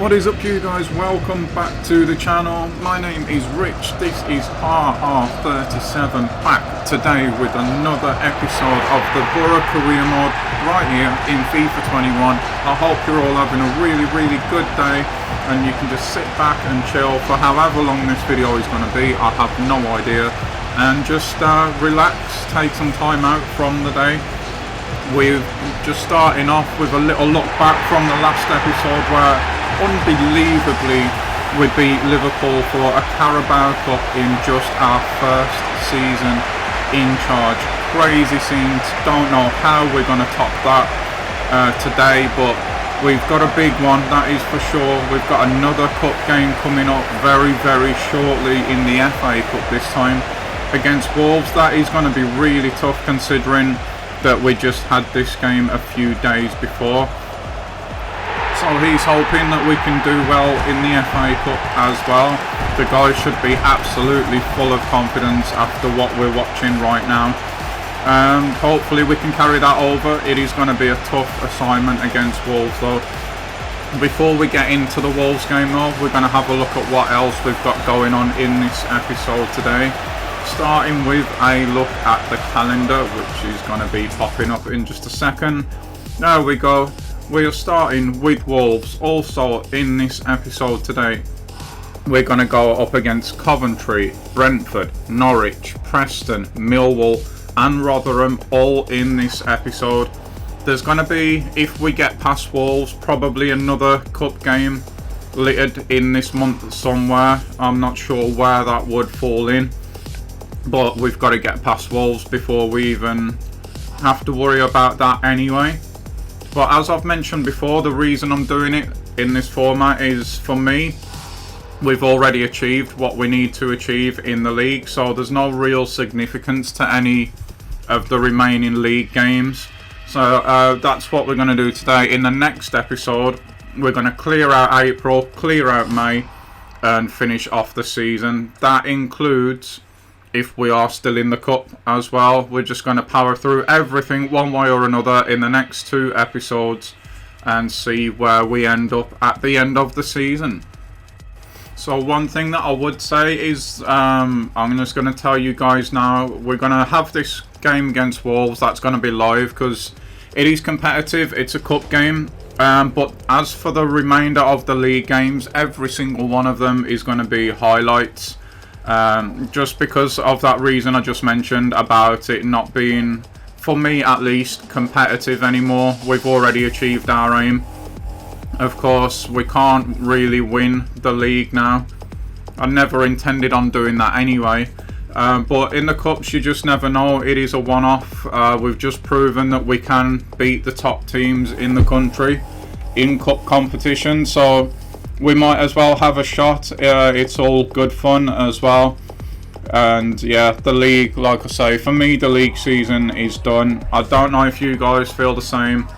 What is up, you guys? Welcome back to the channel. My name is Rich. This is RR37 back today with another episode of the Boro career mode right here in FIFA 21. I hope you're all having a really good day and you can just sit back and chill for however long this video is going to be. I have no idea, and just relax, take some time out from the day. We're just starting off with a little look back from the last episode where unbelievably we beat Liverpool for a Carabao Cup in just our first season in charge. Crazy scenes, don't know how we're going to top that today, but we've got a big one, that is for sure. We've got another cup game coming up very shortly in the FA Cup this time against Wolves. That is going to be really tough considering that we just had this game a few days before. So he's hoping that we can do well in the FA Cup as well. The guys should be absolutely full of confidence after what we're watching right now. Hopefully we can carry that over. It is going to be a tough assignment against Wolves though. Before we get into the Wolves game though, we're going to have a look at what else we've got going on in this episode today. Starting with a look at the calendar, which is going to be popping up in just a second. There we go. We are starting with Wolves. Also in this episode today, we're going to go up against Coventry, Brentford, Norwich, Preston, Millwall and Rotherham, all in this episode. There's going to be, if we get past Wolves, probably another cup game littered in this month somewhere. I'm not sure where that would fall in, but we've got to get past Wolves before we even have to worry about that anyway. But as I've mentioned before, the reason I'm doing it in this format is, for me, we've already achieved what we need to achieve in the league, so there's no real significance to any of the remaining league games. So that's what we're going to do today. In the next episode, we're going to clear out April, clear out May and finish off the season. That includes if we are still in the cup as well. We're just going to power through everything one way or another in the next two episodes and see where we end up at the end of the season. So one thing that I would say is, I'm just going to tell you guys now, we're going to have this game against Wolves that's going to be live because it is competitive, it's a cup game. But as for the remainder of the league games, every single one of them is going to be highlights. Just because of that reason I just mentioned about it not being, for me at least, competitive anymore. We've already achieved our aim. Of course, we can't really win the league now. I never intended on doing that anyway. But in the cups, you just never know. It is a one-off. We've just proven that we can beat the top teams in the country in cup competition. So we might as well have a shot. It's all good fun as well. And yeah, the league, like I say, for me the league season is done. I don't know if you guys feel the same.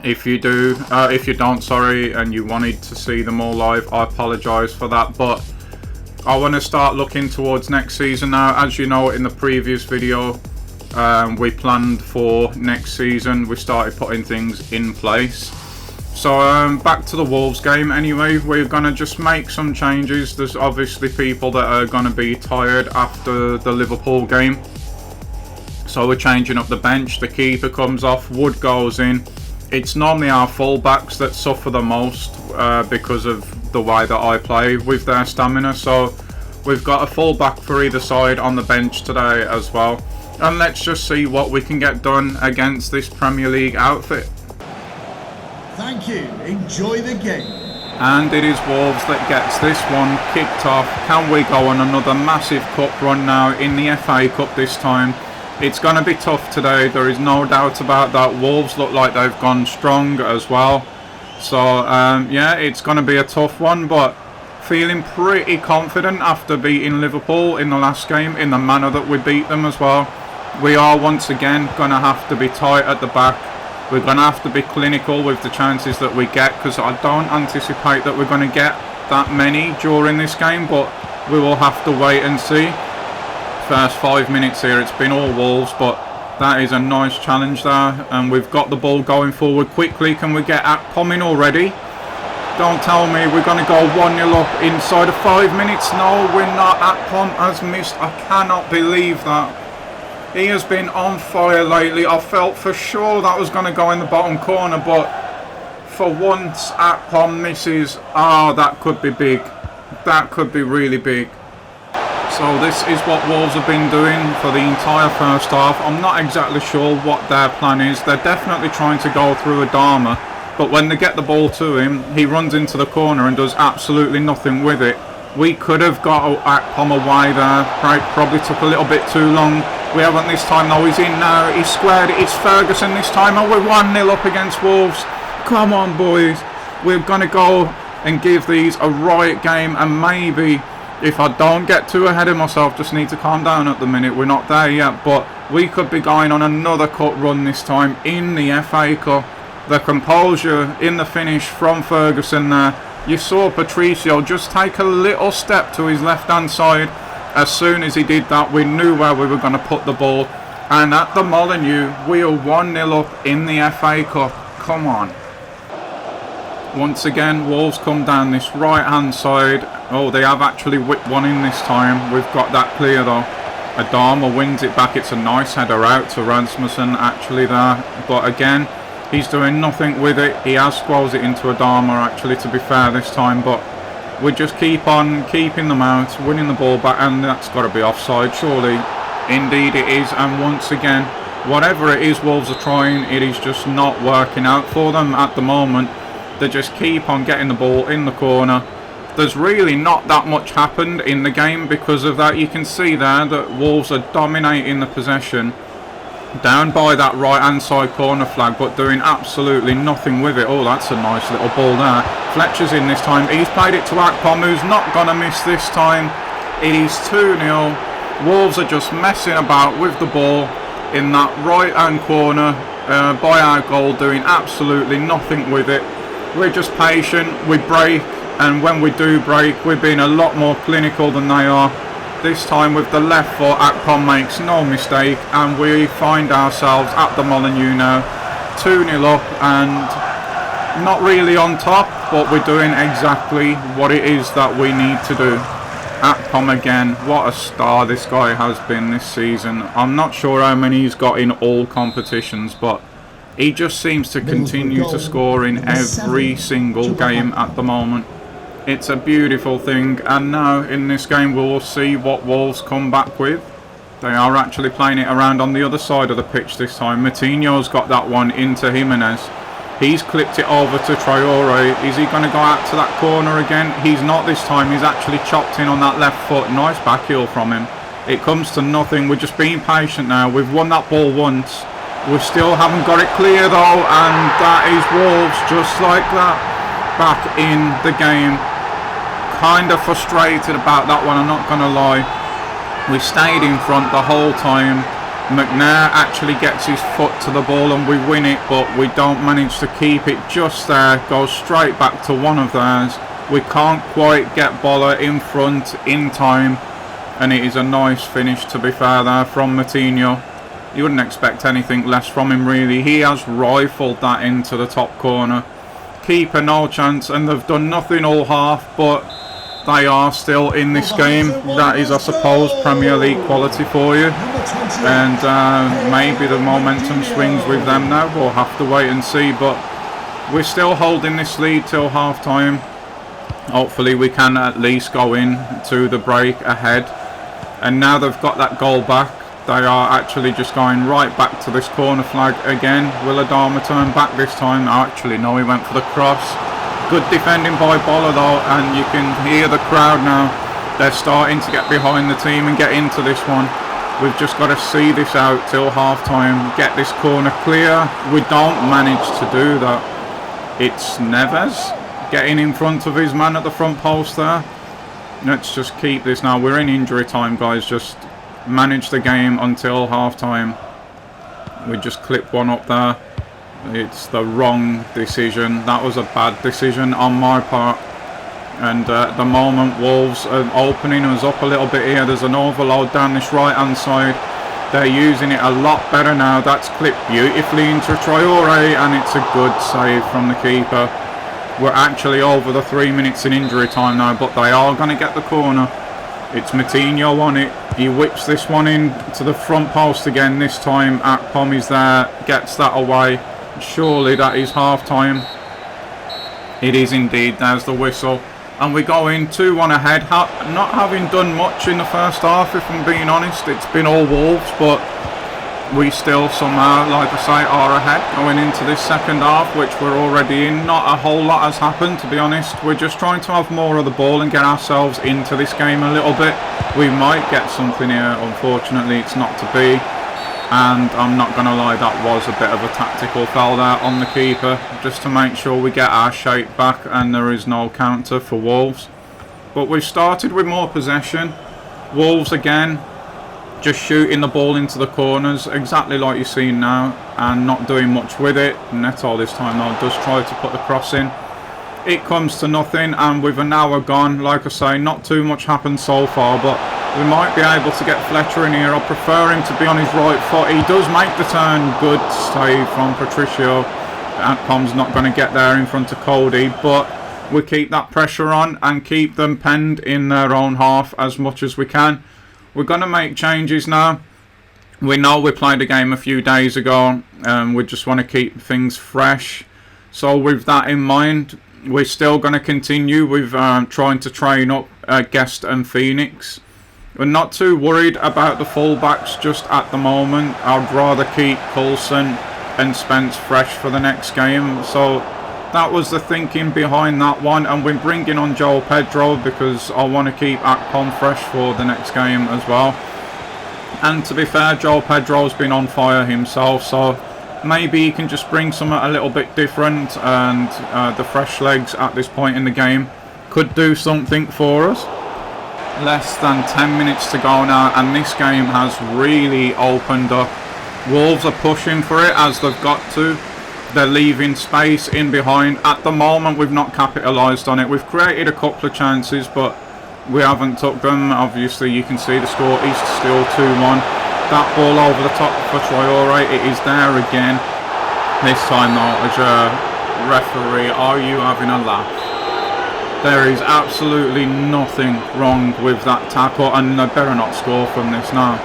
If you do, if you don't, sorry, and you wanted to see them all live, I apologise for that. But I want to start looking towards next season now. As you know, in the previous video, we planned for next season. We started putting things in place. So back to the Wolves game anyway. We're going to just make some changes. There's obviously people that are going to be tired after the Liverpool game. So we're changing up the bench. The keeper comes off, Wood goes in. It's normally our full-backs that suffer the most because of the way that I play with their stamina. So we've got a full-back for either side on the bench today as well. And let's just see what we can get done against this Premier League outfit. Thank you. Enjoy the game. And it is Wolves that gets this one kicked off. Can we go on another massive cup run now in the FA Cup this time? It's going to be tough today. There is no doubt about that. Wolves look like they've gone strong as well. So yeah, it's going to be a tough one, but feeling pretty confident after beating Liverpool in the last game in the manner that we beat them as well. We are once again going to have to be tight at the back. We're going to have to be clinical with the chances that we get, because I don't anticipate that we're going to get that many during this game, but we will have to wait and see. First 5 minutes here, it's been all Wolves, but that is a nice challenge there, and we've got the ball going forward quickly. Can we get at Comin already? Don't tell me we're going to go 1-0 up inside of 5 minutes. No, we're not. Akpom has missed. I cannot believe that. He has been on fire lately. I felt for sure that was going to go in the bottom corner, but for once Akpom misses. Ah, that could be big. That could be really big. So this is what Wolves have been doing for the entire first half. I'm not exactly sure what their plan is. They're definitely trying to go through Adama. But when they get the ball to him, he runs into the corner and does absolutely nothing with it. We could have got Akpom away there. Probably took a little bit too long. We haven't this time though. He's in now. He's squared it. It's Ferguson this time. And we're 1-0 up against Wolves. Come on, boys. We're going to go and give these a riot game. And maybe, if I don't get too ahead of myself, just need to calm down at the minute. We're not there yet. But we could be going on another cut run this time in the FA Cup. The composure in the finish from Ferguson there. You saw Patricio just take a little step to his left hand side. As soon as he did that, we knew where we were going to put the ball. And at the Molineux, we are 1-0 up in the FA Cup. Come on. Once again, Wolves come down this right hand side. Oh, they have actually whipped one in this time. We've got that clear though. Adama wins it back. It's a nice header out to Rasmussen actually there. But again, he's doing nothing with it. He has squalls it into Adama actually, to be fair this time, but we just keep on keeping them out, winning the ball back, and that's got to be offside surely. Indeed it is, and once again, whatever it is Wolves are trying, it is just not working out for them at the moment. They just keep on getting the ball in the corner. There's really not that much happened in the game because of that. You can see there that Wolves are dominating the possession down by that right hand side corner flag, but doing absolutely nothing with it. Oh, that's a nice little ball there. Fletcher's in this time. He's played it to Akpom, who's not going to miss this time. It is 2-0. Wolves are just messing about with the ball in that right hand corner by our goal, doing absolutely nothing with it. We're just patient, we break, and when we do break, we're being a lot more clinical than they are. This time with the left foot, Akpom makes no mistake, and we find ourselves at the Molineux now, 2-0 up, and not really on top, but we're doing exactly what it is that we need to do. Akpom again, what a star this guy has been this season. I'm not sure how many he's got in all competitions, but he just seems to continue to score in every single game at the moment. It's a beautiful thing, and now in this game we will see what Wolves come back with. They are actually playing it around on the other side of the pitch this time. Moutinho's got that one into Jimenez. He's clipped it over to Traore. Is he going to go out to that corner again? He's not this time. He's actually chopped in on that left foot. Nice back heel from him. It comes to nothing. We're just being patient now. We've won that ball once. We still haven't got it clear though, and that is Wolves just like that back in the game. Kind of frustrated about that one, I'm not going to lie. We stayed in front the whole time. McNair actually gets his foot to the ball and we win it, but we don't manage to keep it just there. Goes straight back to one of theirs. We can't quite get Boro in front in time, and it is a nice finish, to be fair, there from Moutinho. You wouldn't expect anything less from him really. He has rifled that into the top corner. Keeper no chance, and they've done nothing all half, but they are still in this game. That is, I suppose, Premier League quality for you. And maybe the momentum swings with them now. We'll have to wait and see, but we're still holding this lead till half time. Hopefully we can at least go in to the break ahead. And now they've got that goal back, they are actually just going right back to this corner flag again. Will Adama turn back this time? Actually no, he went for the cross. Good defending by Boro though, and you can hear the crowd now. They're starting to get behind the team and get into this one. We've just got to see this out till half time, get this corner clear. We don't manage to do that. It's Neves getting in front of his man at the front post there. Let's just keep this now. We're in injury time, guys. Just manage the game until half time. We just clip one up there. It's the wrong decision. That was a bad decision on my part. And at the moment, Wolves are opening us up a little bit here. There's an overload down this right hand side. They're using it a lot better now. That's clipped beautifully into Traore, and it's a good save from the keeper. We're actually over the 3 minutes in injury time now, but they are going to get the corner. It's Matinho on it. He whips this one in to the front post again. This time Akpom is there, gets that away. Surely that is half time. It is indeed. There's the whistle. And we go in 2-1 ahead. Not having done much in the first half, if I'm being honest. It's been all Wolves, but we still somehow, like I say, are ahead going into this second half, which we're already in. Not a whole lot has happened, to be honest. We're just trying to have more of the ball and get ourselves into this game a little bit. We might get something here. Unfortunately, it's not to be. And I'm not going to lie, that was a bit of a tactical foul there on the keeper, just to make sure we get our shape back and there is no counter for Wolves. But we've started with more possession. Wolves again, just shooting the ball into the corners, exactly like you're seeing now, and not doing much with it. Neto this time though does try to put the cross in. It comes to nothing, and with an hour gone, like I say, not too much happened so far, but we might be able to get Fletcher in here. I prefer him to be on his right foot. He does make the turn. Good save from Patricio. Akpom's not going to get there in front of Cody, but we keep that pressure on and keep them penned in their own half as much as we can. We're going to make changes now. We know we played a game a few days ago, and we just want to keep things fresh. So with that in mind, we're still going to continue with trying to train up Guest and Phoenix. We're not too worried about the fullbacks just at the moment. I'd rather keep Coulson and Spence fresh for the next game. So that was the thinking behind that one. And we're bringing on Joel Pedro because I want to keep Akpom fresh for the next game as well. And to be fair, Joel Pedro's been on fire himself, so maybe he can just bring something a little bit different, and the fresh legs at this point in the game could do something for us. Less than 10 minutes to go now, and this game has really opened up. Wolves are pushing for it as they've got to. They're leaving space in behind. At the moment, we've not capitalised on it. We've created a couple of chances, but we haven't took them. Obviously, you can see the score is still 2-1. That ball over the top for Traore, it is there again. This time though, as a referee, are you having a laugh? There is absolutely nothing wrong with that tackle, and they better not score from this now.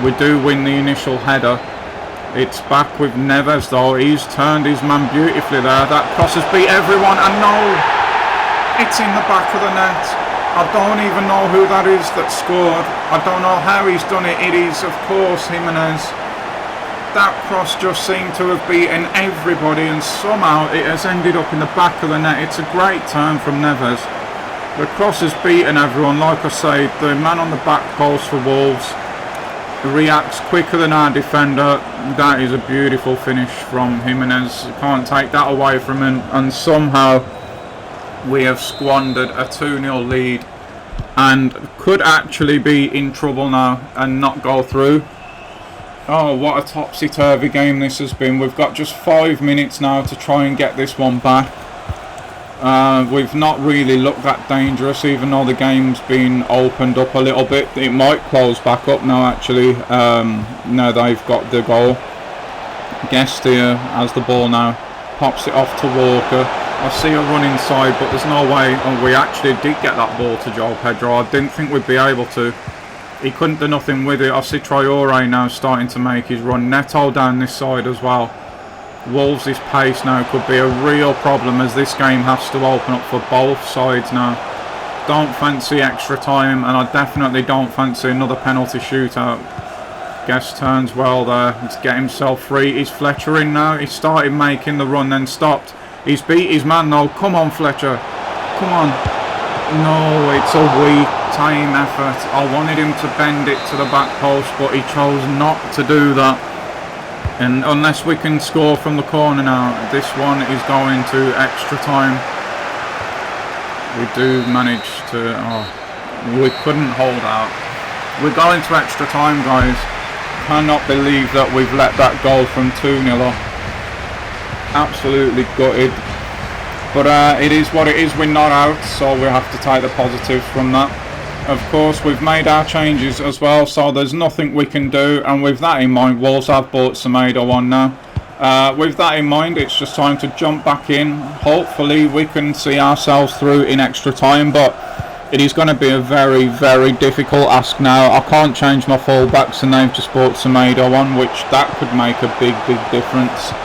We do win the initial header. It's back with Neves though. He's turned his man beautifully there. That cross has beat everyone, and no! It's in the back of the net. I don't even know who that is that scored. I don't know how he's done it. It is, of course, Jimenez. That cross just seemed to have beaten everybody, and somehow it has ended up in the back of the net. It's a great turn from Neves. The cross has beaten everyone. Like I say, the man on the back post for Wolves reacts quicker than our defender. That is a beautiful finish from Jimenez. Can't take that away from him, and somehow we have squandered a 2-0 lead and could actually be in trouble now and not go through. Oh, what a topsy-turvy game this has been. We've got just 5 minutes now to try and get this one back. We've not really looked that dangerous, even though the game's been opened up a little bit. It might close back up now, actually. Now they've got the goal. Guest here has the ball now. Pops it off to Walker. I see a run inside, but there's no way. Oh, we actually did get that ball to Joel Pedro. I didn't think we'd be able to. He couldn't do nothing with it. I see Traore now starting to make his run. Neto down this side as well. Wolves' pace now could be a real problem, as this game has to open up for both sides now. Don't fancy extra time, and I definitely don't fancy another penalty shootout. Guest turns well there to get himself free. Is Fletcher in now? He started making the run, then stopped. He's beat his man though. Come on, Fletcher. Come on. No, it's a weak time effort. I wanted him to bend it to the back post, but he chose not to do that. And unless we can score from the corner now, this one is going to extra time. We do manage to... Oh, we couldn't hold out. We're going to extra time, guys. Cannot believe that we've let that goal from 2-0 off. Absolutely gutted, but it is what it is. We're not out, so we have to take the positives from that. Of course, we've made our changes as well, so there's nothing we can do, and with that in mind, Wolves have brought Semedo on now. With that in mind, it's just time to jump back in. Hopefully we can see ourselves through in extra time, but it is going to be a very, very difficult ask now. I can't change my fullbacks and they've just brought Semedo on, which that could make a big, big difference.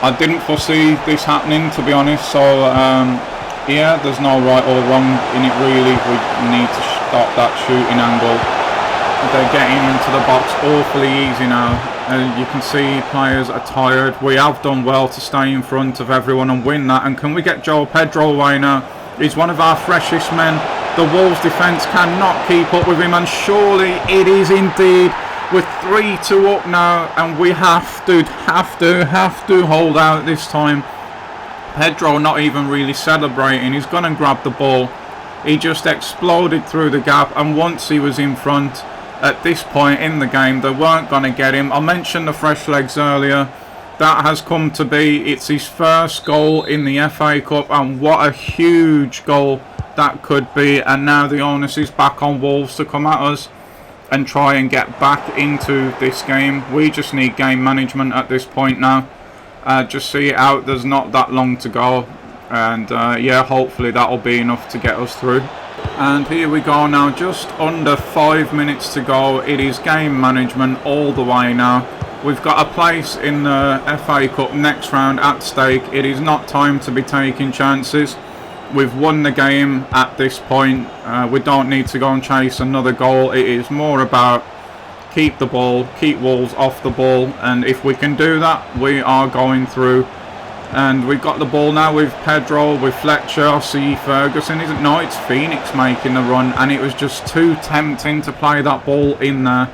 I didn't foresee this happening, to be honest, so yeah, there's no right or wrong in it really. We need to stop that shooting angle. They're getting into the box awfully easy now. You can see players are tired. We have done well to stay in front of everyone and win that. And can we get João Pedro away now? He's one of our freshest men. The Wolves defence cannot keep up with him, and surely it is indeed. We're 3-2 up now, and we have to hold out this time. Pedro not even really celebrating. He's going to grab the ball. He just exploded through the gap, and once he was in front, at this point in the game, they weren't going to get him. I mentioned the fresh legs earlier. That has come to be. It's his first goal in the FA Cup, and what a huge goal that could be. And now the onus is back on Wolves to come at us and try and get back into this game. We just need game management at this point now. Just see it out. There's not that long to go, and yeah, hopefully that'll be enough to get us through. And here we go now, just under 5 minutes to go. It is game management all the way now. We've got a place in the FA Cup next round at stake. It is not time to be taking chances. We've won the game at this point. We don't need to go and chase another goal. It is more about keep the ball, keep Wolves off the ball, and if we can do that, we are going through. And we've got the ball now with Pedro, with Fletcher. I see Ferguson. No, it's Phoenix making the run, and it was just too tempting to play that ball in there.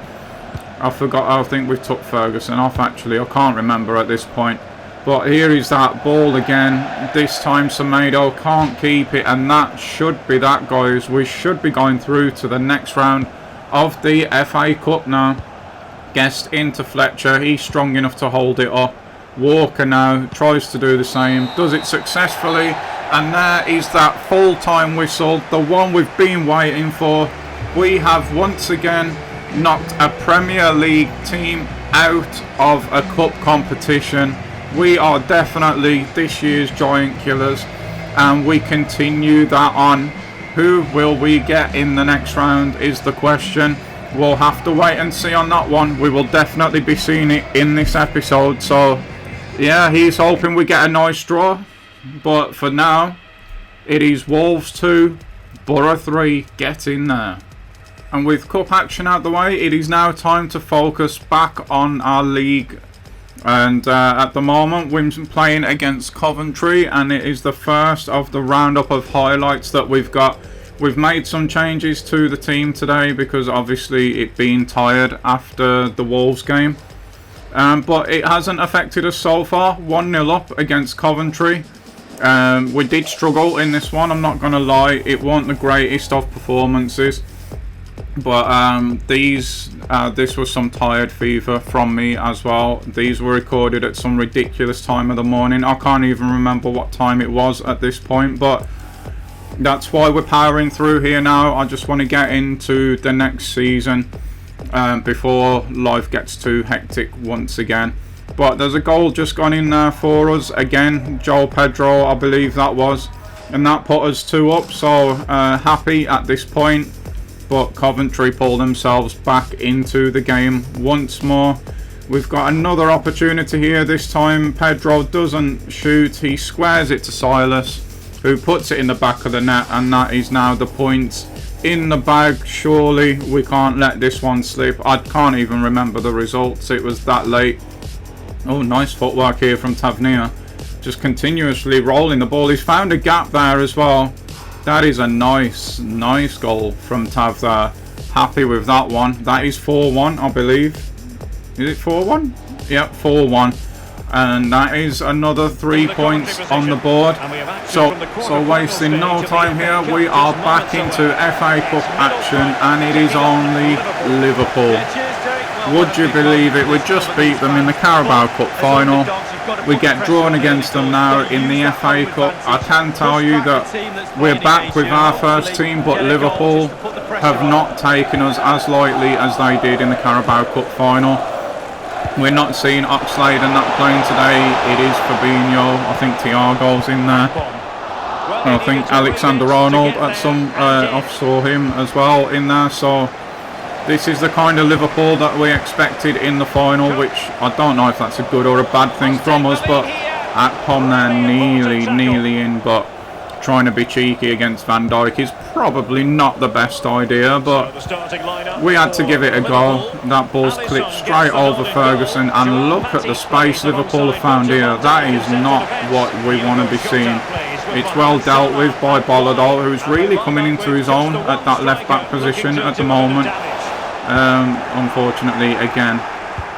I forgot. I think we took Ferguson off, actually. I can't remember at this point. But here is that ball again. This time Semedo can't keep it, and that should be that, guys. We should be going through to the next round of the FA Cup now. Guest into Fletcher. He's strong enough to hold it up. Walker now tries to do the same, does it successfully, and there is that full-time whistle, the one we've been waiting for. We have once again knocked a Premier League team out of a cup competition. We are definitely this year's giant killers, and we continue that on. Who will we get in the next round is the question. We'll have to wait and see on that one. We will definitely be seeing it in this episode, so yeah, he's hoping we get a nice draw. But for now, it is Wolves 2, Boro 3, get in there. And with cup action out the way, it is now time to focus back on our league. And at the moment, we're playing against Coventry, and it is the first of the roundup of highlights that we've got. We've made some changes to the team today because obviously it being tired after the Wolves game. But it hasn't affected us so far. 1-0 up against Coventry. We did struggle in this one, I'm not going to lie. It wasn't the greatest of performances. But this was some tired fever from me as well. These were recorded at some ridiculous time of the morning. I can't even remember what time it was at this point. But that's why we're powering through here now. I just want to get into the next season. Before life gets too hectic once again. But there's a goal just gone in there for us again. João Pedro, I believe that was, and that put us 2 up, so happy at this point. But Coventry pull themselves back into the game once more. We've got another opportunity here. This time Pedro doesn't shoot, he squares it to Silas, who puts it in the back of the net, and that is now the point in the bag. Surely we can't let this one slip. I can't even remember the results, it was that late. Oh, nice footwork here from Tavernier, just continuously rolling the ball. He's found a gap there as well. That is a nice goal from Tav there. Happy with that one. That is 4-1, I believe. Is it 4-1? Yep, 4-1. And that is another 3 points on the board. So wasting no time here, we are back into FA Cup action, and it is only Liverpool. Would you believe it? We just beat them in the Carabao Cup final. We get drawn against them now in the FA Cup. I can tell you that we're back with our first team, but Liverpool have not taken us as lightly as they did in the Carabao Cup final. We're not seeing Oxlade and that playing today. It is Fabinho. I think Thiago's in there. I think Alexander Arnold at some I saw him as well in there. So this is the kind of Liverpool that we expected in the final, which I don't know if that's a good or a bad thing from us, but Akpom there nearly in, but trying to be cheeky against Van Dijk is probably not the best idea, but we had to give it a go. That ball's clipped straight over Ferguson, and look at the space Liverpool have found here. That is not what we want to be seeing. It's well dealt with by Bolladol, who's really coming into his own at that left back position at the moment. Unfortunately, again,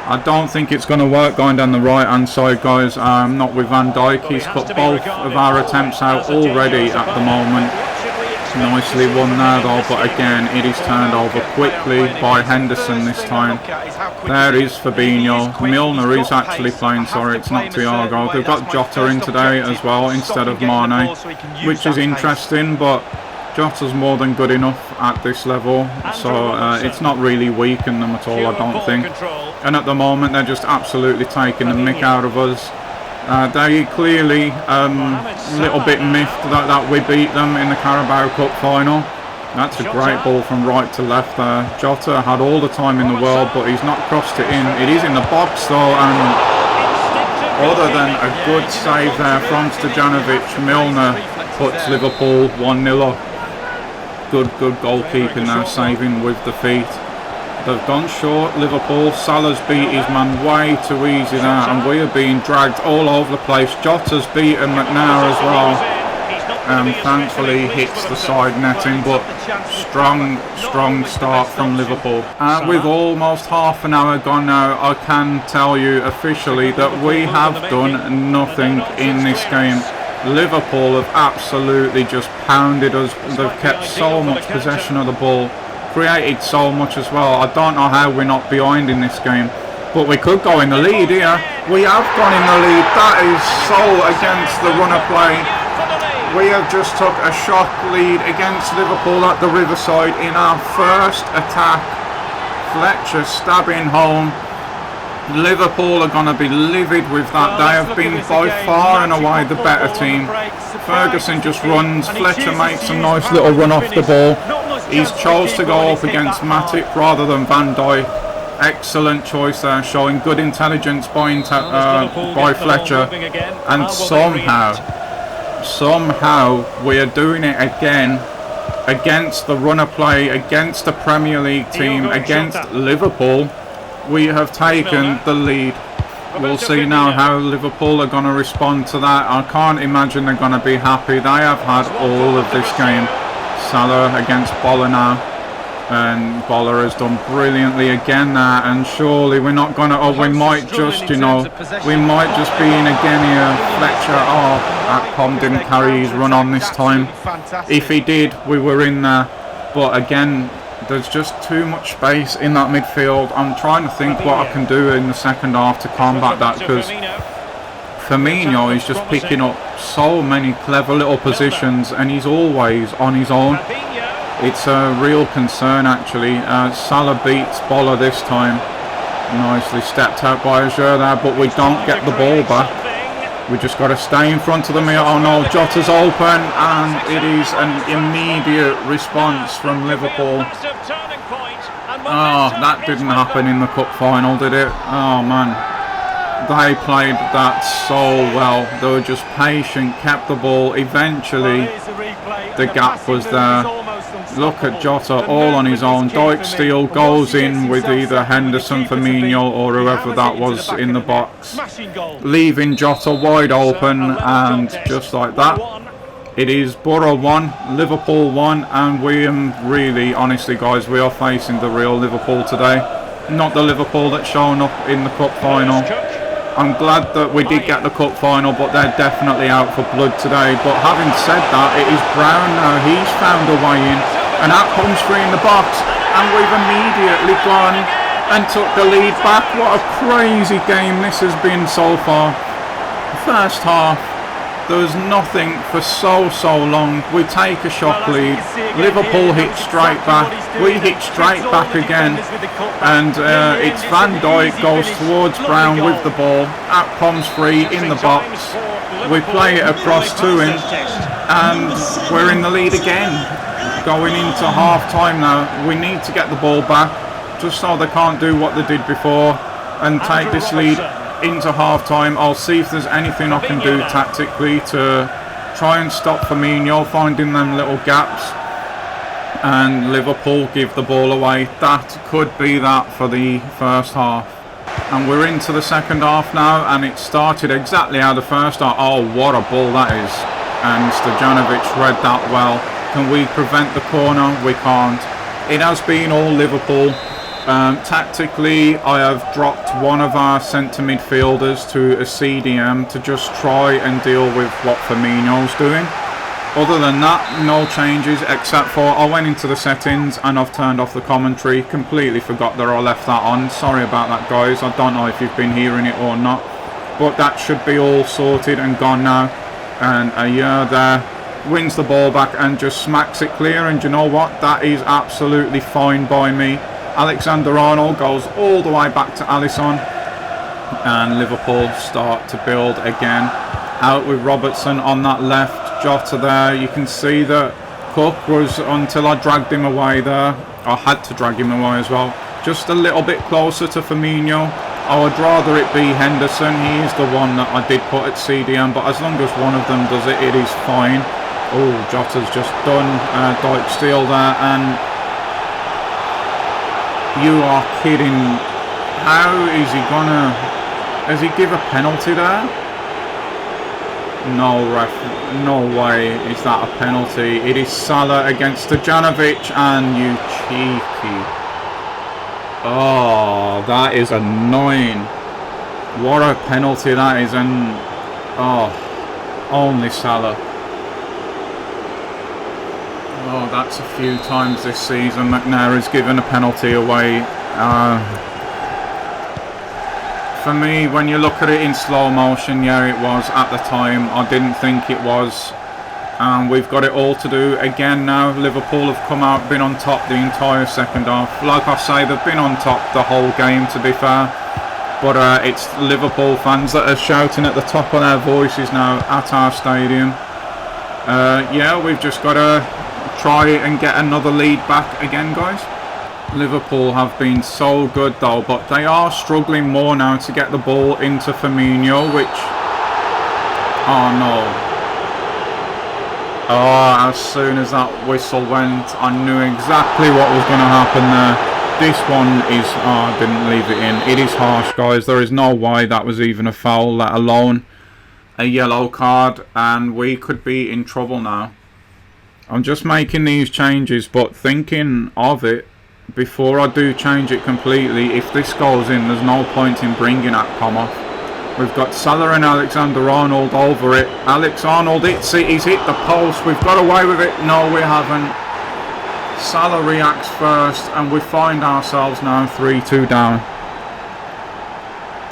I don't think it's going to work going down the right hand side, guys. Not with Van Dijk. He's cut both of our attempts out already at the moment. Nicely won there though, but again it is turned over quickly by Henderson this time. There is Fabinho. Milner is actually playing, sorry, it's not Thiago. They've got Jota in today as well instead of Mane, which is interesting, but Jota's more than good enough at this level, so it's not really weakened them at all, I don't think. And at the moment they're just absolutely taking the mick out of us. They clearly a little bit miffed that we beat them in the Carabao Cup final. That's a great ball from right to left there. Jota had all the time in the world, but he's not crossed it in. It is in the box though, and other than a good save there from Stojanovic, Milner puts Liverpool 1-0 up. Good goalkeeping there, saving with the feet. They've gone short, Liverpool. Salah's beat his man way too easy there, and we are being dragged all over the place. Jota's beaten McNair as well. Thankfully hits the side netting, but strong start from Liverpool. With almost half an hour gone now, I can tell you officially that we have done nothing in this game. Liverpool have absolutely just pounded us. They've kept so much possession of the ball, created so much as well. I don't know how we're not behind in this game, but we could go in the lead here. We have gone in the lead. That is so against the run of play. We have just took a shock lead against Liverpool at the Riverside in our first attack. Fletcher stabbing home. Liverpool are going to be livid with that. They have been by far and away the better team. Ferguson just runs. Fletcher makes a nice little run off the ball. He's chose to go up against Matip rather than Van Dijk. Excellent choice there, showing good intelligence by Fletcher. And somehow we are doing it again against the run of play, against the Premier League team, against Liverpool. We have taken the lead. We'll see now how Liverpool are going to respond to that. I can't imagine they're going to be happy. They have had all of this game. Salah against Boro now, and Boro has done brilliantly again there, and surely we're not going to, we might just be in again here. Fletcher, Akpom didn't carry his run on this time. If he did, we were in there, but again, there's just too much space in that midfield. I'm trying to think what I can do in the second half to combat that, because Firmino is just picking up so many clever little positions, and he's always on his own. It's a real concern actually. Salah beats Boro this time. Nicely stepped out by Azure there, but we don't get the ball back. We just got to stay in front of the mirror. Oh no, Jota's open, and it is an immediate response from Liverpool. Oh, that didn't happen in the cup final, did it? Oh man, they played that so well. They were just patient, kept the ball. Eventually the gap was there. Look at Jota all on his own. Dijk steal goes in with either Henderson, Firmino or whoever that was in the box, leaving Jota wide open, and just like that, it is Boro 1, Liverpool 1, and we really, honestly guys, we are facing the real Liverpool today, not the Liverpool that's shown up in the cup final. I'm glad that we did get the cup final, but they're definitely out for blood today. But having said that, it is Brown now. He's found a way in, and that comes free in the box, and we've immediately gone and took the lead back. What a crazy game this has been so far. First half, There was nothing for so long. We take a shot lead. Liverpool hit straight back. We hit straight back again. And it's Van Dijk goes towards Brown with the ball. Akpom's free in the box. We play it across to him. And we're in the lead again. Going into half time now. We need to get the ball back. Just so they can't do what they did before. And take this lead into half time. I'll see if there's anything I can do tactically to try and stop Firmino finding them little gaps and Liverpool give the ball away. That could be that for the first half. And we're into the second half now, and it started exactly how the first half. Oh, what a ball that is. And Stojanovic read that well. Can we prevent the corner? We can't. It has been all Liverpool. Tactically, I have dropped one of our centre midfielders to a CDM to just try and deal with what Firmino's doing. Other than that, no changes, except for I went into the settings and I've turned off the commentary. Completely forgot that I left that on. Sorry about that, guys. I don't know if you've been hearing it or not, but that should be all sorted and gone now. And Ayer there wins the ball back and just smacks it clear, and you know what? That is absolutely fine by me. Alexander-Arnold goes all the way back to Alisson, and Liverpool start to build again. Out with Robertson on that left, Jota there. You can see that Cook was, until I dragged him away there, I had to drag him away as well, just a little bit closer to Firmino. I would rather it be Henderson. He is the one that I did put at CDM, but as long as one of them does it, it is fine. Oh, Jota's just done Dijk steal there, and you are kidding. How is he gonna... Does he give a penalty there? No, ref. No way is that a penalty. It is Salah against Stojanovic, and you cheeky. Oh, that is annoying. What a penalty that is, and... Oh, only Salah. Oh, that's a few times this season McNair has given a penalty away. For me, when you look at it in slow motion, yeah, it was at the time. I didn't think it was. We've got it all to do again now. Liverpool have come out, been on top the entire second half. Like I say, they've been on top the whole game, to be fair. But it's Liverpool fans that are shouting at the top of their voices now at our stadium. Yeah, we've just got to try and get another lead back again, guys. Liverpool have been so good though, but they are struggling more now to get the ball into Firmino, which... Oh no. Oh, as soon as that whistle went, I knew exactly what was going to happen there. This one is... Oh, I didn't leave it in. It is harsh, guys. There is no way that was even a foul, let alone a yellow card, and we could be in trouble now. I'm just making these changes, but thinking of it, before I do change it completely, if this goes in, there's no point in bringing Akpom off. We've got Salah and Alexander-Arnold over it. Alex-Arnold, he's hit the post. We've got away with it. No, we haven't. Salah reacts first, and we find ourselves now 3-2 down.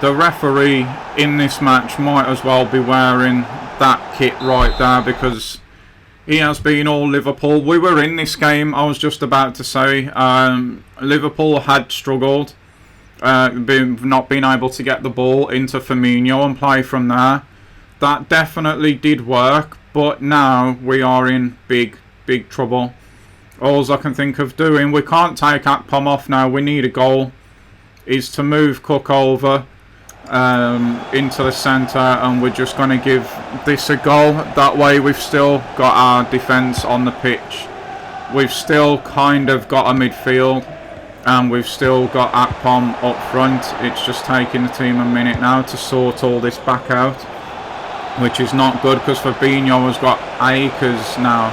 The referee in this match might as well be wearing that kit right there, because he has been all Liverpool. We were in this game, I was just about to say. Liverpool had struggled, not being able to get the ball into Firmino and play from there. That definitely did work, but now we are in big trouble. All I can think of doing, we can't take Akpom off now, we need a goal, is to move Cook over into the centre, and we're just going to give this a go. That way we've still got our defence on the pitch, we've still kind of got a midfield, and we've still got Akpom up front. It's just taking the team a minute now to sort all this back out, which is not good, because Fabinho has got acres now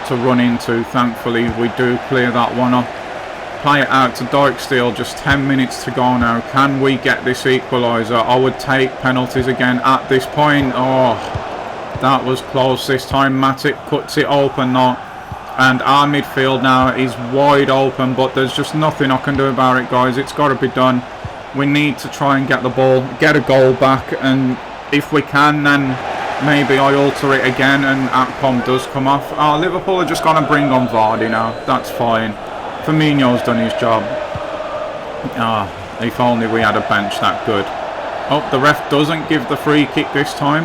to run into. Thankfully we do clear that one up. Play it out to Dijk steal, just 10 minutes to go now. Can we get this equaliser? I would take penalties again at this point. Oh, that was close this time. Matic cuts it open though, and our midfield now is wide open, but there's just nothing I can do about it, guys. It's got to be done. We need to try and get the ball, get a goal back, and if we can, then maybe I alter it again and Akpom does come off. Oh, Liverpool are just going to bring on Vardy now. That's fine. Firmino's done his job. If only we had a bench that good. Oh, the ref doesn't give the free kick this time.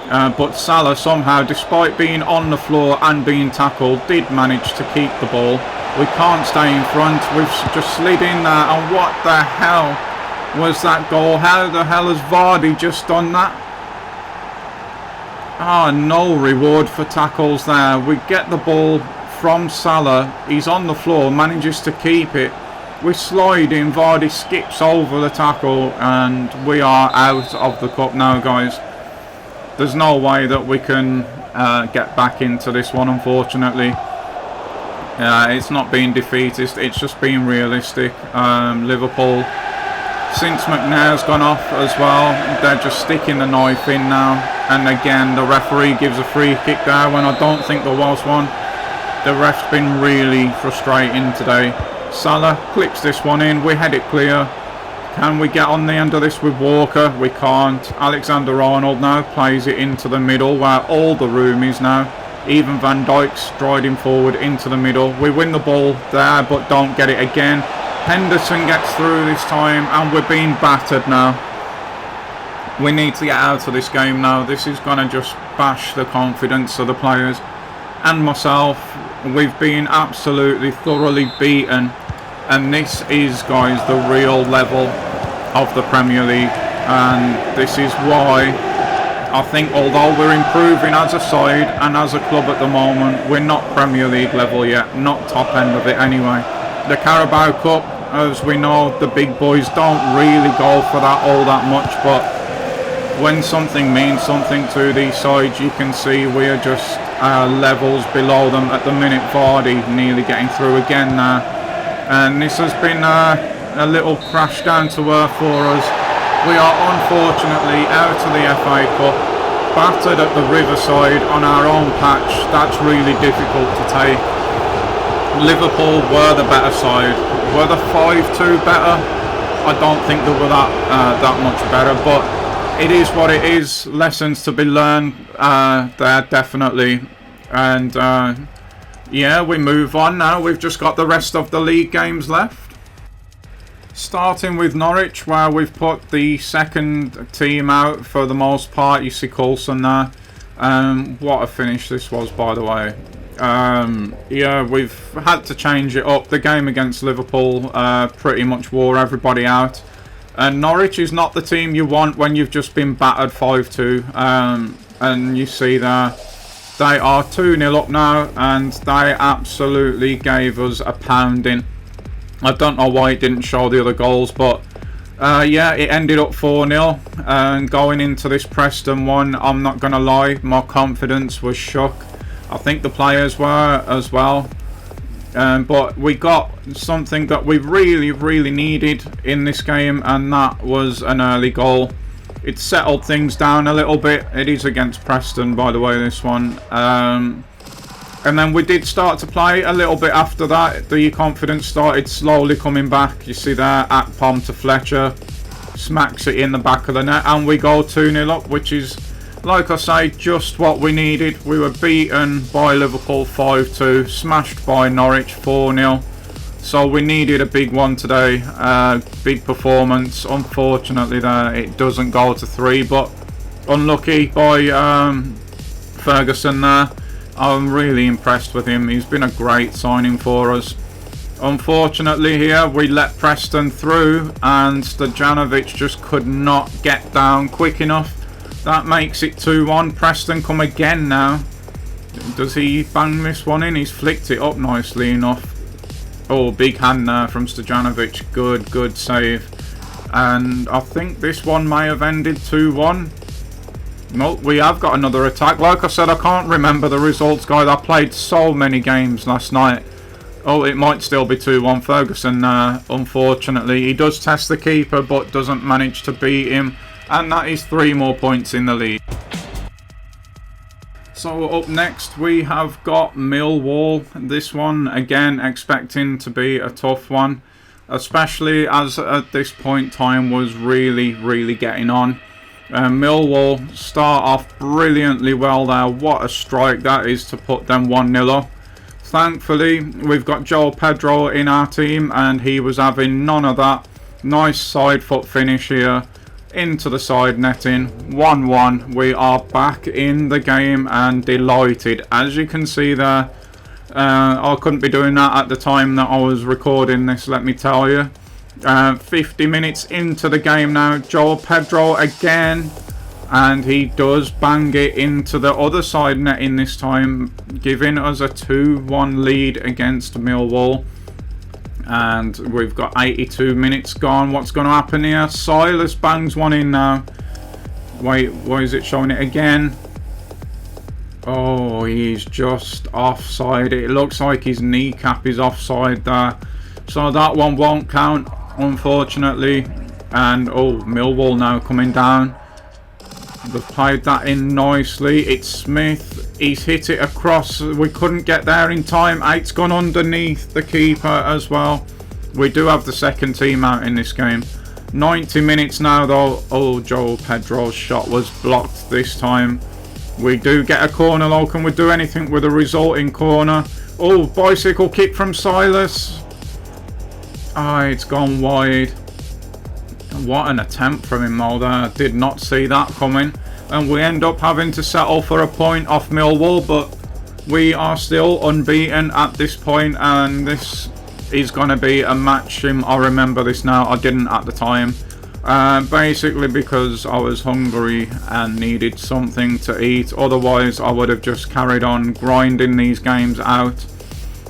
But Salah somehow, despite being on the floor and being tackled, did manage to keep the ball. We can't stay in front. We've just slid in there. And what the hell was that goal? How the hell has Vardy just done that? No reward for tackles there. We get the ball from Salah. He's on the floor, manages to keep it. We slide in, Vardy skips over the tackle, and we are out of the cup now, guys. There's no way that we can get back into this one, unfortunately. It's not being defeatist, it's just being realistic. Liverpool, since McNair's gone off as well, they're just sticking the knife in now. And again, the referee gives a free kick there when I don't think there was one. The ref's been really frustrating today. Salah clips this one in, we head it clear. Can we get on the end of this with Walker? We can't. Alexander-Arnold now plays it into the middle where all the room is now. Even Van Dijk striding forward into the middle. We win the ball there but don't get it again. Henderson gets through this time and we're being battered now. We need to get out of this game now. This is going to just bash the confidence of the players and myself. We've been absolutely thoroughly beaten. And this is, guys, the real level of the Premier League. And this is why I think, although we're improving as a side and as a club at the moment, we're not Premier League level yet. Not top end of it anyway. The Carabao Cup, as we know, the big boys don't really go for that all that much. But when something means something to these sides, you can see we're just levels below them at the minute. Vardy nearly getting through again now. And this has been a little crash down to earth for us. We are unfortunately out of the FA Cup, battered at the Riverside on our own patch. That's really difficult to take. Liverpool were the better side. Were the 5-2 better? I don't think they were that much better, but it is what it is. Lessons to be learned there, definitely. And yeah, we move on now. We've just got the rest of the league games left. Starting with Norwich, where we've put the second team out for the most part. You see Coulson there. What a finish this was, by the way. Yeah, we've had to change it up. The game against Liverpool pretty much wore everybody out. And Norwich is not the team you want when you've just been battered 5-2. And you see there, they are 2-0 up now, and they absolutely gave us a pounding. I don't know why it didn't show the other goals, but yeah, it ended up 4-0. And going into this Preston one, I'm not going to lie, my confidence was shook. I think the players were as well. But we got something that we really needed in this game, and that was an early goal. It settled things down a little bit. It is against Preston, by the way, this one. And then we did start to play a little bit after that. The confidence started slowly coming back. You see there, Akpom to Fletcher. Smacks it in the back of the net, and we go 2-0 up, which is, like I say, just what we needed. We were beaten by Liverpool 5-2, smashed by Norwich 4-0. So we needed a big one today, big performance. Unfortunately there, it doesn't go to 3, but unlucky by Ferguson there. I'm really impressed with him. He's been a great signing for us. Unfortunately here, we let Preston through and Stojanovic just could not get down quick enough. That makes it 2-1. Preston come again now. Does he bang this one in? He's flicked it up nicely enough. Oh, big hand there from Stojanovic. Good save. And I think this one may have ended 2-1. No, we have got another attack. Like I said, I can't remember the results, guys. I played so many games last night. Oh, it might still be 2-1. Ferguson, unfortunately. He does test the keeper, but doesn't manage to beat him. And that is 3 more points in the lead. So up next we have got Millwall. This one, again, expecting to be a tough one. Especially as at this point time was really getting on. Millwall start off brilliantly well there. What a strike that is to put them 1-0 up. Thankfully, we've got Joel Pedro in our team, and he was having none of that. Nice side foot finish here into the side netting. 1-1. We are back in the game and delighted. As you can see there, I couldn't be doing that at the time that I was recording this, let me tell you. 50 minutes into the game now. Joel Pedro again, and he does bang it into the other side netting this time, giving us a 2-1 lead against Millwall. And we've got 82 minutes gone. What's going to happen here? Silas bangs one in now. Wait, why is it showing it again? Oh, he's just offside. It looks like his kneecap is offside there. So that one won't count, unfortunately. And oh, Millwall now coming down. They've played that in nicely. It's Smith. He's hit it across. We couldn't get there in time. Eight's gone underneath the keeper as well. We do have the second team out in this game. 90 minutes now though. Oh, Joel Pedro's shot was blocked this time. We do get a corner though. Can we do anything with a resulting corner? Oh, bicycle kick from Silas. Ah, it's gone wide. What an attempt from him though there. Did not see that coming. And we end up having to settle for a point off Millwall, but we are still unbeaten at this point, and this is going to be a match. I remember this now. I didn't at the time. Basically because I was hungry and needed something to eat. Otherwise, I would have just carried on grinding these games out.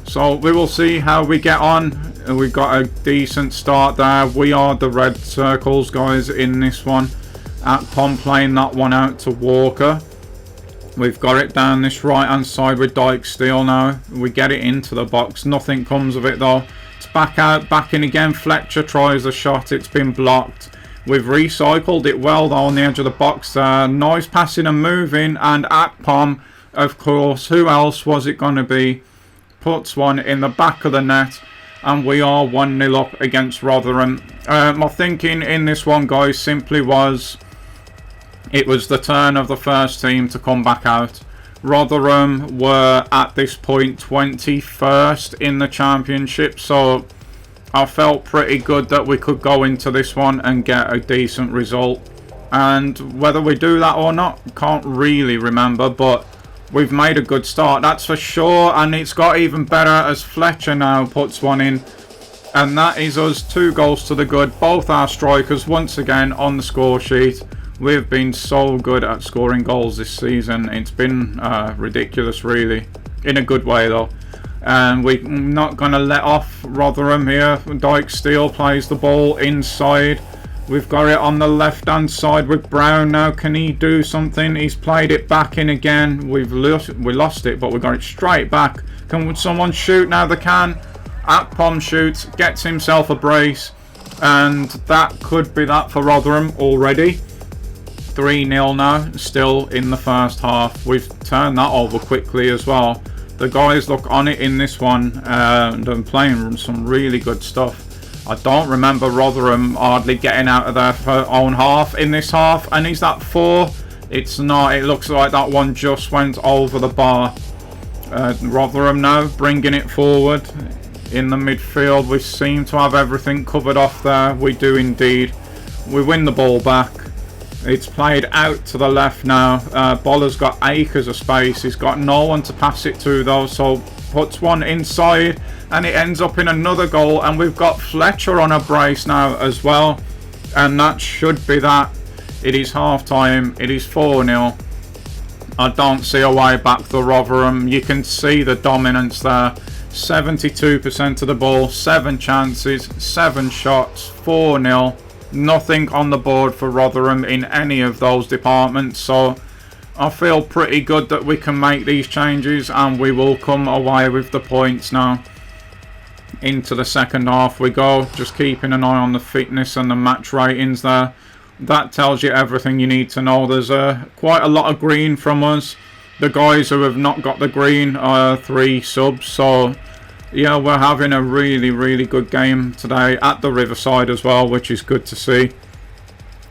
So we will see how we get on. We've got a decent start there. We are the red circles, guys, in this one. Akpom playing that one out to Walker. We've got it down this right hand side with Dyke Steele now. We get it into the box. Nothing comes of it though. It's back out, back in again. Fletcher tries the shot. It's been blocked. We've recycled it well though on the edge of the box there. Nice passing and moving. And Akpom, of course, who else was it going to be? Puts one in the back of the net. And we are 1-0 up against Rotherham. My thinking in this one, guys, simply was it was the turn of the first team to come back out. Rotherham were at this point 21st in the championship, so I felt pretty good that we could go into this one and get a decent result. And whether we do that or not, can't really remember, but we've made a good start, that's for sure. And it's got even better as Fletcher now puts one in. And that is us 2 goals to the good. Both our strikers once again on the score sheet. We've been so good at scoring goals this season. It's been ridiculous, really. In a good way, though. And we're not going to let off Rotherham here. Dyke Steele plays the ball inside. We've got it on the left-hand side with Brown now. Can he do something? He's played it back in again. We lost it, but we got it straight back. Can someone shoot? Now they can. Akpom shoots, gets himself a brace. And that could be that for Rotherham already. 3-0 now, still in the first half. We've turned that over quickly as well. The guys look on it in this one and playing some really good stuff. I don't remember Rotherham hardly getting out of their own half in this half. And is that 4? It's not. It looks like that one just went over the bar. Rotherham now bringing it forward in the midfield. We seem to have everything covered off there. We do indeed. We win the ball back. It's played out to the left now. Boller's got acres of space. He's got no one to pass it to though, so puts one inside and it ends up in another goal. And we've got Fletcher on a brace now as well, and that should be that. It is half time. It is 4-0. I don't see a way back for Rotherham. You can see the dominance there. 72% of the ball, 7 chances, 7 shots, 4-0. Nothing on the board for Rotherham in any of those departments, so I feel pretty good that we can make these changes and we will come away with the points now. Into the second half we go, just keeping an eye on the fitness and the match ratings there. That tells you everything you need to know. There's quite a lot of green from us. The guys who have not got the green are 3 subs, so yeah, we're having a really good game today at the Riverside as well, which is good to see.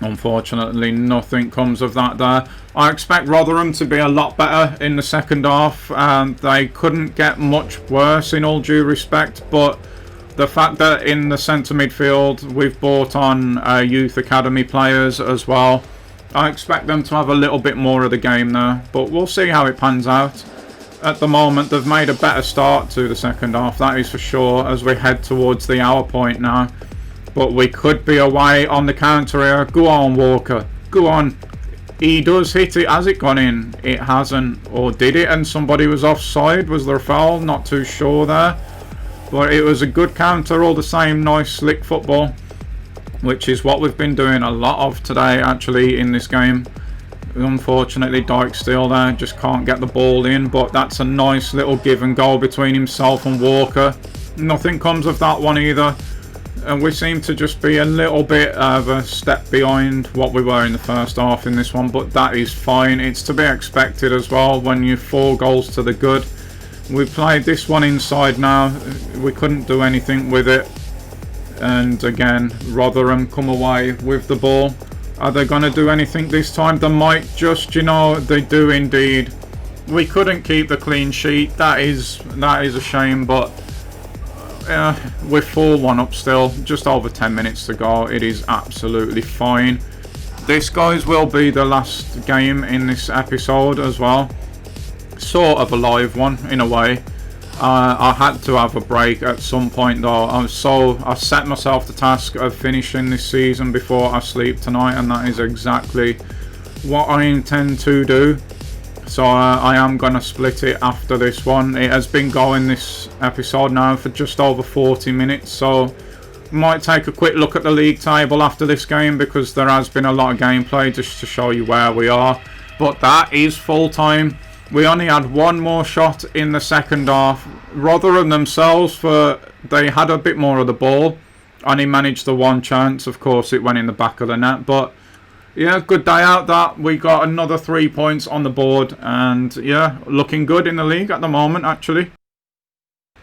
Unfortunately, nothing comes of that there. I expect Rotherham to be a lot better in the second half, and they couldn't get much worse in all due respect, but the fact that in the centre midfield we've brought on youth academy players as well, I expect them to have a little bit more of the game there, but we'll see how it pans out. At the moment, they've made a better start to the second half, that is for sure, as we head towards the hour point now. But we could be away on the counter here. Go on, Walker. Go on. He does hit it. Has it gone in? It hasn't. Or did it and somebody was offside? Was there a foul? Not too sure there. But it was a good counter all the same. Nice slick football, which is what we've been doing a lot of today actually in this game. Unfortunately, Dyke still there. Just can't get the ball in. But that's a nice little give and go between himself and Walker. Nothing comes of that one either. And we seem to just be a little bit of a step behind what we were in the first half in this one, but that is fine. It's to be expected as well when you're 4 goals to the good. We played this one inside now. We couldn't do anything with it. And again, Rotherham come away with the ball. Are they going to do anything this time? They might just, you know, they do indeed. We couldn't keep the clean sheet. That is a shame, but we're 4-1 up still, just over 10 minutes to go. It is absolutely fine. This, guys, will be the last game in this episode as well. Sort of a live one in a way. I had to have a break at some point though. I set myself the task of finishing this season before I sleep tonight, and that is exactly what I intend to do. So I am going to split it after this one. It has been going, this episode now, for just over 40 minutes. So might take a quick look at the league table after this game, because there has been a lot of gameplay just to show you where we are. But that is full time. We only had one more shot in the second half. Rotherham themselves, they had a bit more of the ball. Only managed the one chance. Of course, it went in the back of the net. But yeah, good day out that. We got another 3 points on the board, and yeah, looking good in the league at the moment actually.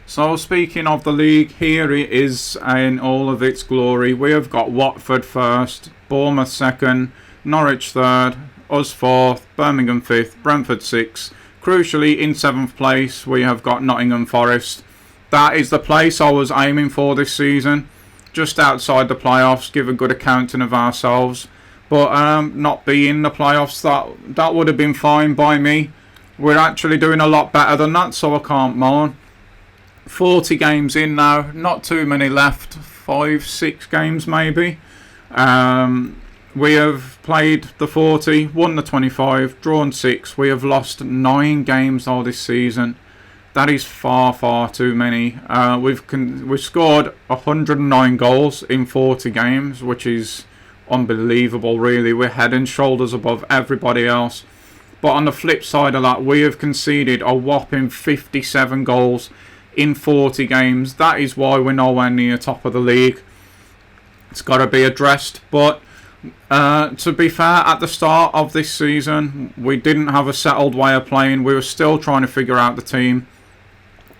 So speaking of the league, here it is in all of its glory. We have got Watford first, Bournemouth second, Norwich third, us fourth, Birmingham fifth, Brentford sixth. Crucially, in 7th place we have got Nottingham Forest. That is the place I was aiming for this season, just outside the playoffs, give a good accounting of ourselves. But not being in the playoffs, that would have been fine by me. We're actually doing a lot better than that, so I can't moan. 40 games in now, not too many left, 5-6 games maybe. We have played the 40, won the 25, drawn 6. We have lost 9 games all this season. That is far, far too many. We've scored 109 goals in 40 games, which is unbelievable really. We're head and shoulders above everybody else. But on the flip side of that, we have conceded a whopping 57 goals in 40 games. That is why we're nowhere near top of the league. It's got to be addressed. But to be fair, at the start of this season we didn't have a settled way of playing. We were still trying to figure out the team.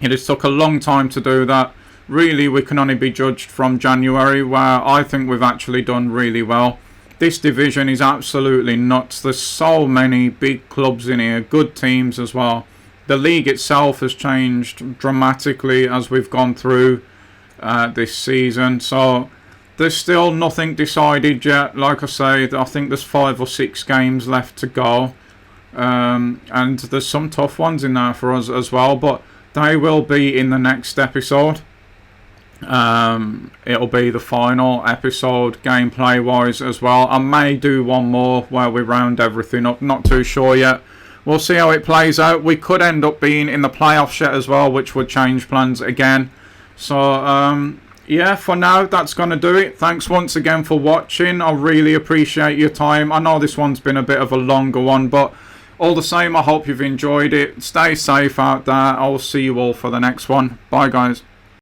It has took a long time to do that. Really, we can only be judged from January, where I think we've actually done really well. This division is absolutely nuts. There's so many big clubs in here, good teams as well. The league itself has changed dramatically as we've gone through this season. So there's still nothing decided yet. Like I say, I think there's 5 or 6 games left to go. And there's some tough ones in there for us as well, but they will be in the next episode. It'll be the final episode gameplay wise as well. I may do one more where we round everything up, not too sure yet. We'll see how it plays out. We could end up being in the playoff yet as well, which would change plans again. So yeah, for now that's going to do it. Thanks once again for watching. I really appreciate your time. I know this one's been a bit of a longer one, but all the same, I hope you've enjoyed it. Stay safe out there. I will see you all for the next one. Bye guys.